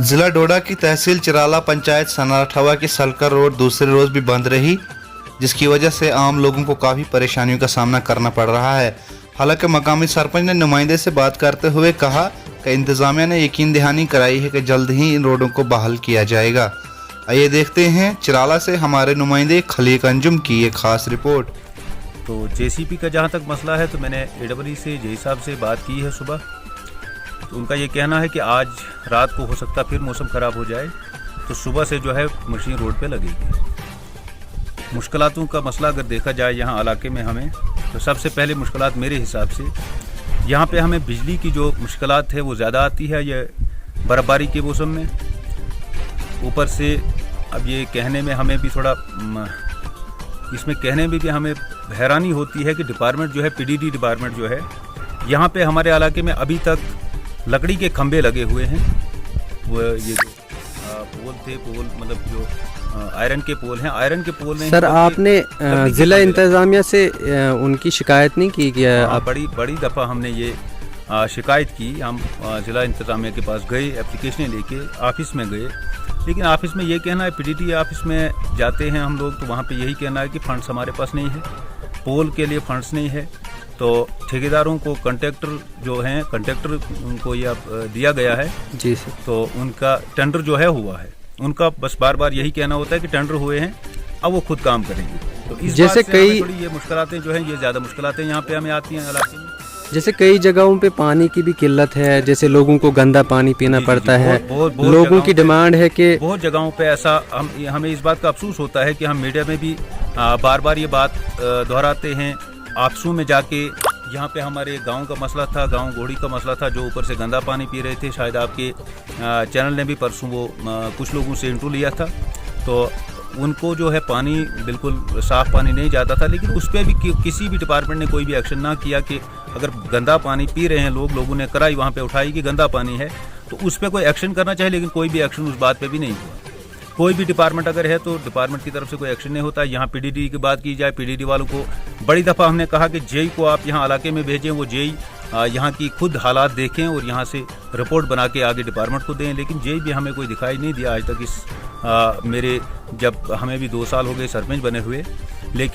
जिला डोडा की तहसील चिराला पंचायत सनारठवा की सलकर रोड दूसरे रोज भी बंद रही, जिसकी वजह से आम लोगों को काफ़ी परेशानियों का सामना करना पड़ रहा है। हालांकि मकामी सरपंच ने नुमाइंदे से बात करते हुए कहा कि इंतजामिया ने यकीन दहानी कराई है कि जल्द ही इन रोडों को बहाल किया जाएगा। आइए देखते हैं चिराला से हमारे नुमाइंदे खलीक अंजुम की ये खास रिपोर्ट। तो जेसीपी का जहाँ तक मसला है तो मैंने एडब्ल्यू से जे साहब से बात की है सुबह। तो उनका ये कहना है कि आज रात को हो सकता फिर मौसम ख़राब हो जाए तो सुबह से जो है मशीन रोड पे लगेगी। मुश्किलातों का मसला अगर देखा जाए यहाँ इलाके में हमें, तो सबसे पहले मुश्किलात मेरे हिसाब से यहाँ पे हमें बिजली की जो मुश्किलात है वो ज़्यादा आती है ये बर्फ़बारी के मौसम में। ऊपर से अब ये कहने में हमें भी थोड़ा इसमें कहने में भी हमें हैरानी होती है कि डिपार्टमेंट जो है पीडीडी डिपार्टमेंट जो है यहाँ पे हमारे इलाके में अभी तक लकड़ी के खंभे लगे हुए हैं। वो ये जो पोल थे, पोल मतलब जो आयरन के पोल हैं, आयरन के पोल नहीं। सर आपने ज़िला इंतज़ामिया से उनकी शिकायत नहीं की क्या? बड़ी दफ़ा हमने ये शिकायत की। हम ज़िला इंतज़ामिया के पास गए, एप्लीकेशनें लेके ऑफिस में गए, लेकिन ऑफिस में ये कहना है, पीडीडी ऑफिस में जाते हैं हम लोग तो वहाँ पे यही कहना है कि फंड्स हमारे पास नहीं है, पोल के लिए फंड्स नहीं है। तो ठेकेदारों को कॉन्ट्रैक्टर जो हैं, कॉन्ट्रैक्टर उनको ये अब दिया गया है जी सर। तो उनका टेंडर जो है हुआ है, उनका बस बार बार यही कहना होता है कि टेंडर हुए हैं, अब वो खुद काम करेंगे। तो इस जैसे बात से कई थोड़ी ये मुश्किलातें जो हैं, ये ज़्यादा मुश्किलातें यहाँ पे हमें आती हैं इलाके में। जैसे कई जगहों पे पानी की भी किल्लत है, जैसे लोगों को गंदा पानी पीना पड़ता है। बहुत लोगों की डिमांड है कि बहुत जगहों पे ऐसा हमें इस बात का अफसोस होता है कि हम मीडिया में भी बार बार ये बात दोहराते हैं। ऑफिसों में जाके यहाँ पे हमारे गांव का मसला था, गांव घोड़ी का मसला था, जो ऊपर से गंदा पानी पी रहे थे। शायद आपके चैनल ने भी परसों वो कुछ लोगों से इंटरव्यू लिया था, तो उनको जो है पानी बिल्कुल साफ़ पानी नहीं जाता था। लेकिन उस पर भी किसी भी डिपार्टमेंट ने कोई भी एक्शन ना किया कि अगर गंदा पानी पी रहे हैं लोगों ने कराई वहाँ पे उठाई कि गंदा पानी है तो उस पर कोई एक्शन करना चाहिए, लेकिन कोई भी एक्शन उस बात पे भी नहीं हुआ। कोई भी डिपार्टमेंट अगर है तो डिपार्टमेंट की तरफ से कोई एक्शन नहीं होता। यहाँ पीडीडी की बात की जाए, पीडीडी वालों को बड़ी दफ़ा हमने कहा कि जेई को आप यहाँ इलाके में भेजें, वो जेई यहाँ की खुद हालात देखें और यहाँ से रिपोर्ट बना के आगे डिपार्टमेंट को दें, लेकिन जेई भी हमें कोई दिखाई नहीं दिया आज तक। मेरे जब हमें भी 2 साल हो गए सरपंच बने हुए, लेकिन